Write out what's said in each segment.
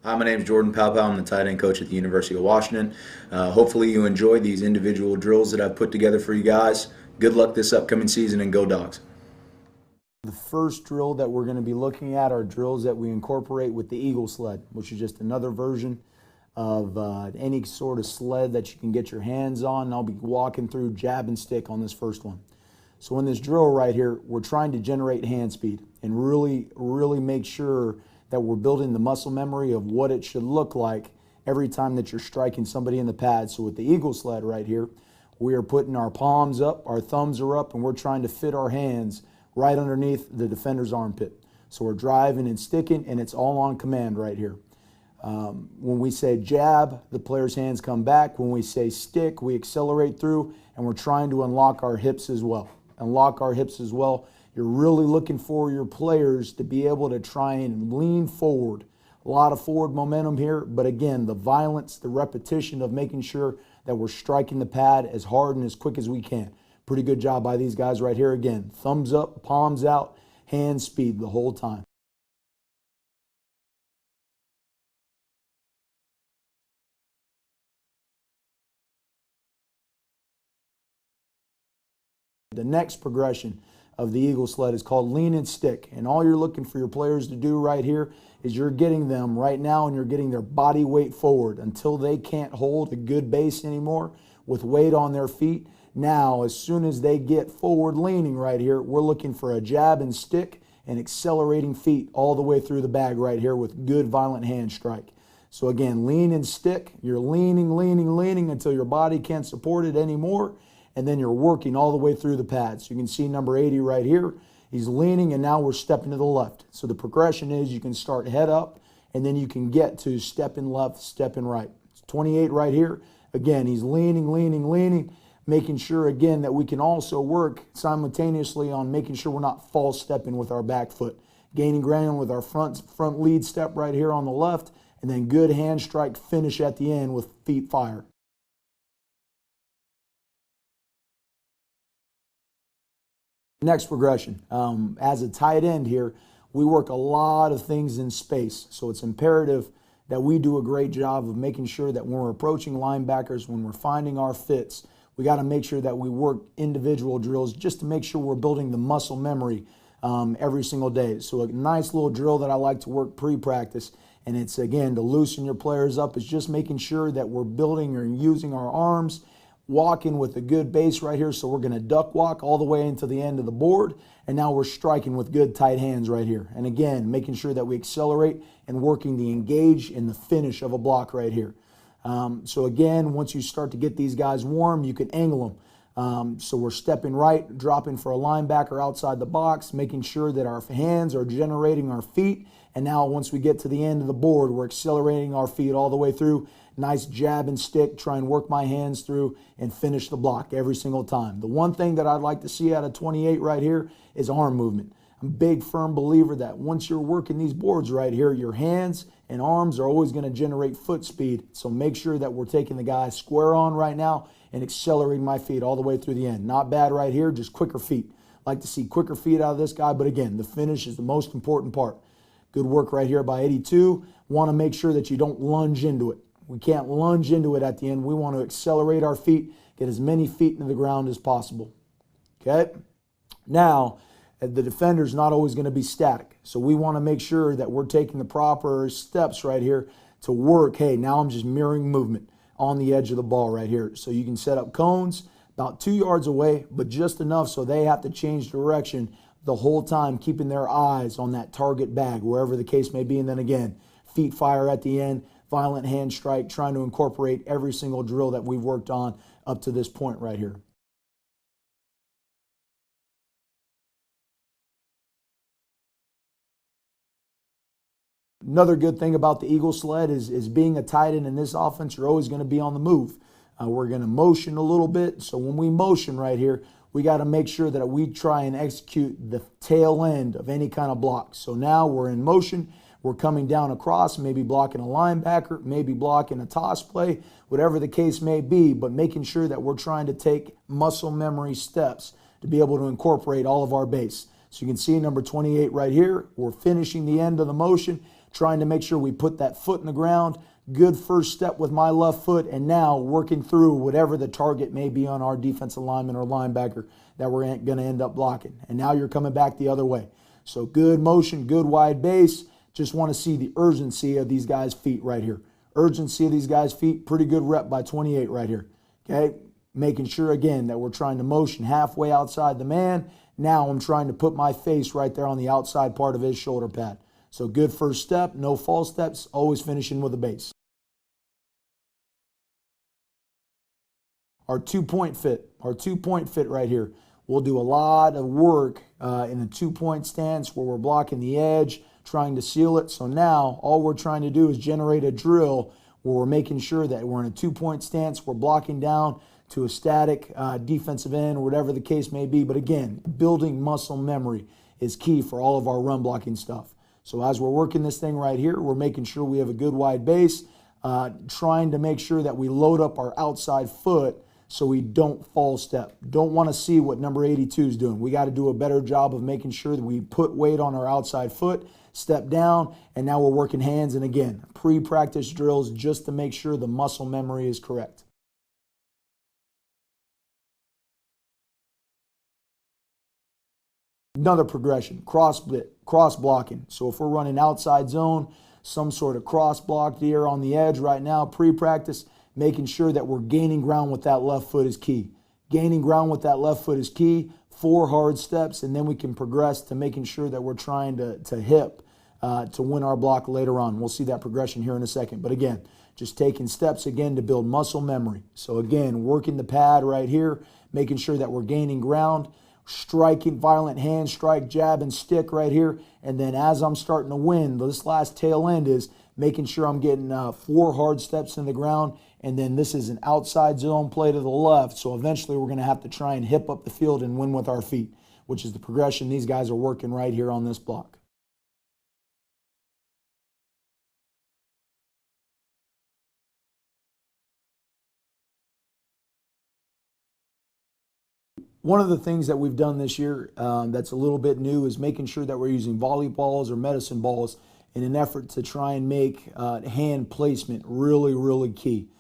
Hi, my name is Jordan Palpal. I'm the tight end coach at the University of Washington. Hopefully you enjoy these individual drills that I've put together for you guys. Good luck this upcoming season and go Dogs. The first drill that we're going to be looking at are drills that we incorporate with the Eagle sled, which is just another version of any sort of sled that you can get your hands on. And I'll be walking through jab and stick on this first one. So in this drill right here, we're trying to generate hand speed and really make sure that we're building the muscle memory of what it should look like every time that you're striking somebody in the pad. So with the Eagle sled right here, we are putting our palms up, our thumbs are up, and we're trying to fit our hands right underneath the defender's armpit. So we're driving and sticking, and it's all on command right here. When we say jab, the player's hands come back. When we say stick, we accelerate through, and we're trying to unlock our hips as well. You're really looking for your players to be able to try and lean forward. A lot of forward momentum here, but again, the violence, the repetition of making sure that we're striking the pad as hard and as quick as we can. Pretty good job by these guys right here. Again, thumbs up, palms out, hand speed the whole time. The next progression of the Eagle sled is called lean and stick. And all you're looking for your players to do right here is you're getting them right now and you're getting their body weight forward until they can't hold a good base anymore with weight on their feet. Now, as soon as they get forward leaning right here, we're looking for a jab and stick and accelerating feet all the way through the bag right here with good violent hand strike. So again, lean and stick. You're leaning until your body can't support it anymore. And then you're working all the way through the pad. So you can see number 80 right here. He's leaning, and now we're stepping to the left. So the progression is you can start head up, and then you can get to stepping left, stepping right. It's 28 right here. Again, he's leaning, making sure, again, that we can also work simultaneously on making sure we're not false stepping with our back foot. Gaining ground with our front lead step right here on the left, and then good hand strike finish at the end with feet fire. Next progression, as a tight end here, we work a lot of things in space. So it's imperative that we do a great job of making sure that when we're approaching linebackers, when we're finding our fits, we got to make sure that we work individual drills just to make sure we're building the muscle memory every single day. So a nice little drill that I like to work pre-practice, and it's again to loosen your players up, is just making sure that we're building or using our arms, walking with a good base right here. So we're going to duck walk all the way into the end of the board, and now we're striking with good tight hands right here. And again, making sure that we accelerate and working the engage and the finish of a block right here. So again, once you start to get these guys warm, you can angle them. So we're stepping right, dropping for a linebacker outside the box, making sure that our hands are generating our feet. And now once we get to the end of the board, we're accelerating our feet all the way through. Nice jab and stick, try and work my hands through and finish the block every single time. The one thing that I'd like to see out of 28 right here is arm movement. I'm a big, firm believer that once you're working these boards right here, your hands and arms are always going to generate foot speed. So make sure that we're taking the guy square on right now and accelerating my feet all the way through the end. Not bad right here, just quicker feet. Like to see quicker feet out of this guy, but again, the finish is the most important part. Good work right here by 82. Want to make sure that you don't lunge into it. We can't lunge into it at the end. We want to accelerate our feet, get as many feet into the ground as possible. Okay? Now, the defender's not always going to be static. So we want to make sure that we're taking the proper steps right here to work. Hey, now I'm just mirroring movement on the edge of the ball right here. So you can set up cones about 2 yards away, but just enough so they have to change direction the whole time, keeping their eyes on that target bag, wherever the case may be. And then again, feet fire at the end. Violent hand strike, trying to incorporate every single drill that we've worked on up to this point right here. Another good thing about the Eagle sled is being a tight end in this offense, you're always going to be on the move. We're going to motion a little bit. So when we motion right here, we got to make sure that we try and execute the tail end of any kind of block. So now we're in motion. We're coming down across, maybe blocking a linebacker, maybe blocking a toss play, whatever the case may be, but making sure that we're trying to take muscle memory steps to be able to incorporate all of our base. So you can see number 28 right here. We're finishing the end of the motion. trying to make sure we put that foot in the ground. Good first step with my left foot, and now working through whatever the target may be on our defensive lineman or linebacker that we're going to end up blocking. And now you're coming back the other way. So good motion, good wide base. Just want to see the urgency of these guys' feet right here. Urgency of these guys' feet, pretty good rep by 28 right here. Okay, making sure again that we're trying to motion halfway outside the man. Now I'm trying to put my face right there on the outside part of his shoulder pad. So good first step, no false steps, always finishing with a base. Our two-point fit right here. We'll do a lot of work in a two-point stance where we're blocking the edge, trying to seal it. So now all we're trying to do is generate a drill where we're making sure that we're in a two-point stance, we're blocking down to a static defensive end or whatever the case may be. But again, building muscle memory is key for all of our run blocking stuff. So as we're working this thing right here, we're making sure we have a good wide base, trying to make sure that we load up our outside foot so we don't fall step. Don't want to see what number 82 is doing. We got to do a better job of making sure that we put weight on our outside foot, step down, and now we're working hands. And again, pre-practice drills just to make sure the muscle memory is correct. Another progression, cross blocking. So if we're running outside zone, some sort of cross block here on the edge right now, pre-practice, making sure that we're gaining ground with that left foot is key. Gaining ground with that left foot is key. 4 hard steps, and then we can progress to making sure that we're trying to hip to win our block later on. We'll see that progression here in a second. But again, just taking steps again to build muscle memory. So again, working the pad right here, making sure that we're gaining ground, striking, violent hand strike, jab, and stick right here. And then as I'm starting to win, this last tail end is making sure I'm getting 4 hard steps in the ground. And then this is an outside zone play to the left. So eventually we're going to have to try and hip up the field and win with our feet, which is the progression these guys are working right here on this block. One of the things that we've done this year that's a little bit new is making sure that we're using volleyballs or medicine balls in an effort to try and make hand placement really, really key.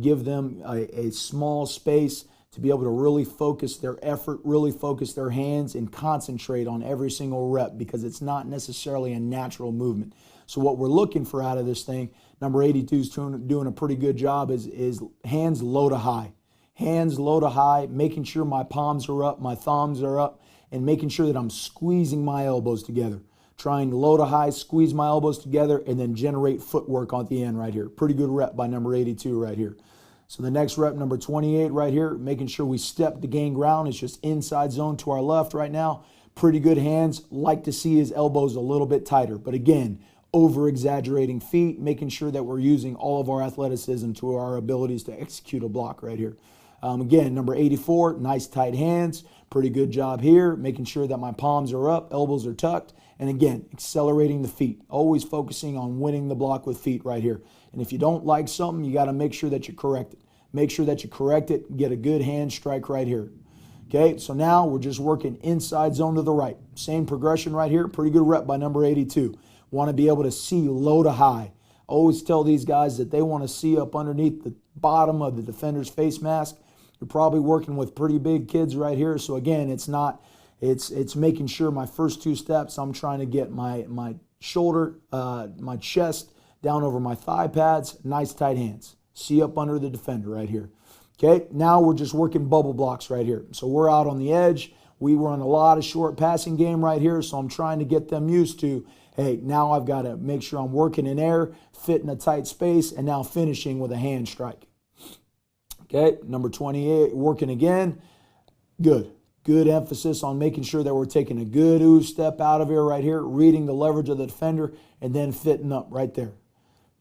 Give them a small space to be able to really focus their effort, really focus their hands, and concentrate on every single rep because it's not necessarily a natural movement. So what we're looking for out of this thing, number 82 is doing a pretty good job, is hands low to high. Hands low to high, making sure my palms are up, my thumbs are up, and making sure that I'm squeezing my elbows together. Trying low to high, squeeze my elbows together, and then generate footwork on the end right here. Pretty good rep by number 82 right here. So the next rep, number 28 right here, making sure we step to gain ground. It's just inside zone to our left right now. Pretty good hands. Like to see his elbows a little bit tighter. But again, over-exaggerating feet, making sure that we're using all of our athleticism to our abilities to execute a block right here. Again, number 84, nice tight hands. Pretty good job here, making sure that my palms are up, elbows are tucked. And again, accelerating the feet, always focusing on winning the block with feet right here. And if you don't like something, you got to make sure that you correct it. Make sure that you correct it, get a good hand strike right here. Okay, so now we're just working inside zone to the right. Same progression right here, pretty good rep by number 82. Want to be able to see low to high. Always tell these guys that they want to see up underneath the bottom of the defender's face mask. You're probably working with pretty big kids right here. So again, it's making sure my first 2 steps, I'm trying to get my shoulder, my chest down over my thigh pads, nice tight hands. See up under the defender right here. Okay, now we're just working bubble blocks right here. So we're out on the edge. We run a lot of short passing game right here, so I'm trying to get them used to, hey, now I've got to make sure I'm working in air, fit in a tight space, and now finishing with a hand strike. Okay, number 28, working again. Good. Good emphasis on making sure that we're taking a good ooze step out of here right here, reading the leverage of the defender, and then fitting up right there.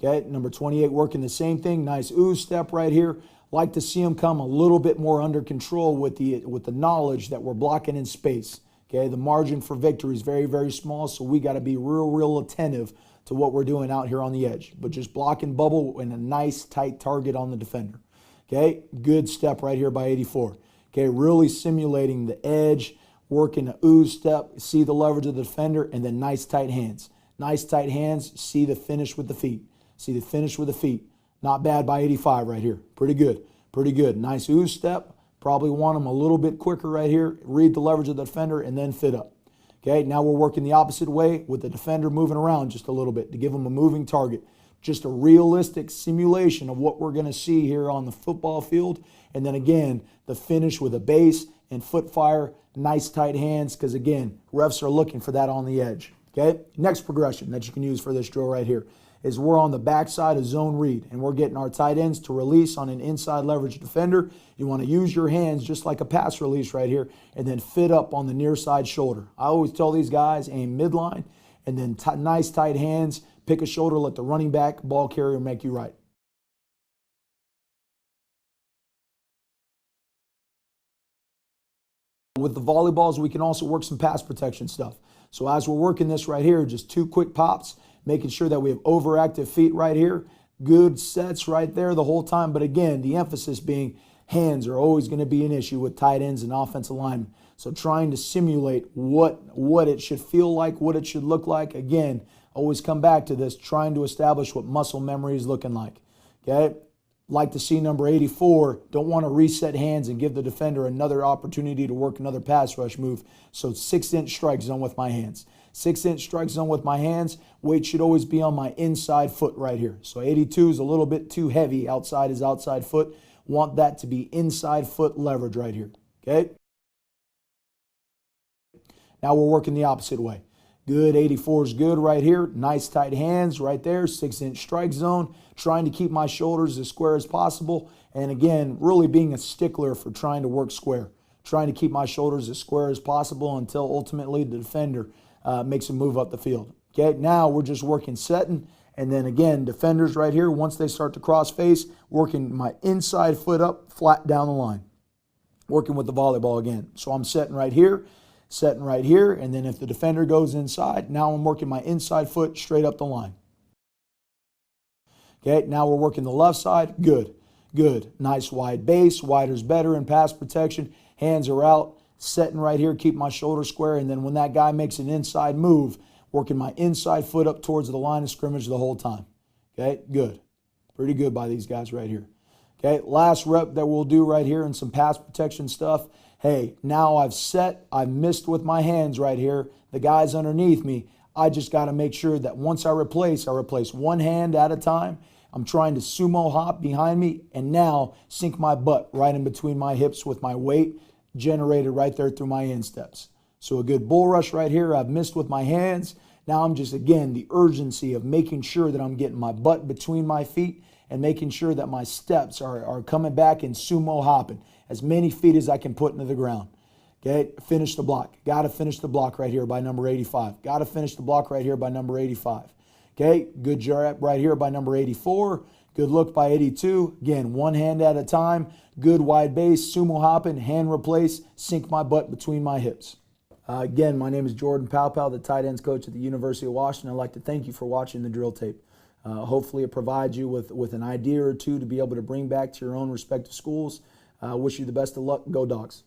Okay, number 28 working the same thing. Nice ooze step right here. Like to see him come a little bit more under control with the knowledge that we're blocking in space. Okay, the margin for victory is very, very small, so we got to be real attentive to what we're doing out here on the edge. But just blocking bubble and a nice tight target on the defender. Okay, good step right here by 84. Okay, really simulating the edge, working an ooze step, see the leverage of the defender, and then nice tight hands. Nice tight hands. See the finish with the feet. See the finish with the feet. Not bad by 85 right here. Pretty good. Pretty good. Nice ooze step. Probably want them a little bit quicker right here. Read the leverage of the defender and then fit up. Okay, now we're working the opposite way with the defender moving around just a little bit to give them a moving target. Just a realistic simulation of what we're going to see here on the football field. And then again, the finish with a base and foot fire. Nice tight hands because again, refs are looking for that on the edge. Okay, next progression that you can use for this drill right here is we're on the backside of zone read and we're getting our tight ends to release on an inside leverage defender. You want to use your hands just like a pass release right here and then fit up on the near side shoulder. I always tell these guys aim midline and then nice tight hands, pick a shoulder, let the running back, ball carrier make you right. With the volleyballs, we can also work some pass protection stuff. So as we're working this right here, just 2 quick pops, making sure that we have overactive feet right here. Good sets right there the whole time. But again, the emphasis being hands are always going to be an issue with tight ends and offensive linemen. So trying to simulate what it should feel like, what it should look like. Again, always come back to this, trying to establish what muscle memory is looking like. Okay? Like to see number 84, don't want to reset hands and give the defender another opportunity to work another pass rush move. So 6-inch strike zone with my hands. 6-inch strike zone with my hands. Weight should always be on my inside foot right here. So 82 is a little bit too heavy. Outside is outside foot. Want that to be inside foot leverage right here. Okay? Now we're working the opposite way. Good, 84 is good right here. Nice tight hands right there. 6-inch strike zone. Trying to keep my shoulders as square as possible. And again, really being a stickler for trying to work square. Trying to keep my shoulders as square as possible until ultimately the defender makes a move up the field. Okay, now we're just working setting. And then again, defenders right here, once they start to cross face, working my inside foot up, flat down the line. Working with the volleyball again. So I'm setting right here, and then if the defender goes inside, now I'm working my inside foot straight up the line. Okay, now we're working the left side. Good, good. Nice wide base. Wider's better in pass protection. Hands are out. Setting right here, keep my shoulder square, and then when that guy makes an inside move, working my inside foot up towards the line of scrimmage the whole time. Okay, good. Pretty good by these guys right here. Okay, last rep that we'll do right here and some pass protection stuff. Hey, now I've set, I've missed with my hands right here. The guy's underneath me. I just got to make sure that once I replace one hand at a time. I'm trying to sumo hop behind me and now sink my butt right in between my hips with my weight generated right there through my insteps. So a good bull rush right here. I've missed with my hands. Now I'm just, again, the urgency of making sure that I'm getting my butt between my feet and making sure that my steps are coming back and sumo hopping. As many feet as I can put into the ground. Okay, finish the block. Got to finish the block right here by number 85. Got to finish the block right here by number 85. Okay, good job right here by number 84. Good look by 82. Again, one hand at a time. Good wide base, sumo hopping, hand replace, sink my butt between my hips. Again, my name is Jordan Paopao, the tight ends coach at the University of Washington. I'd like to thank you for watching the drill tape. Hopefully it provides you with an idea or two to be able to bring back to your own respective schools. Wish you the best of luck. Go Dogs.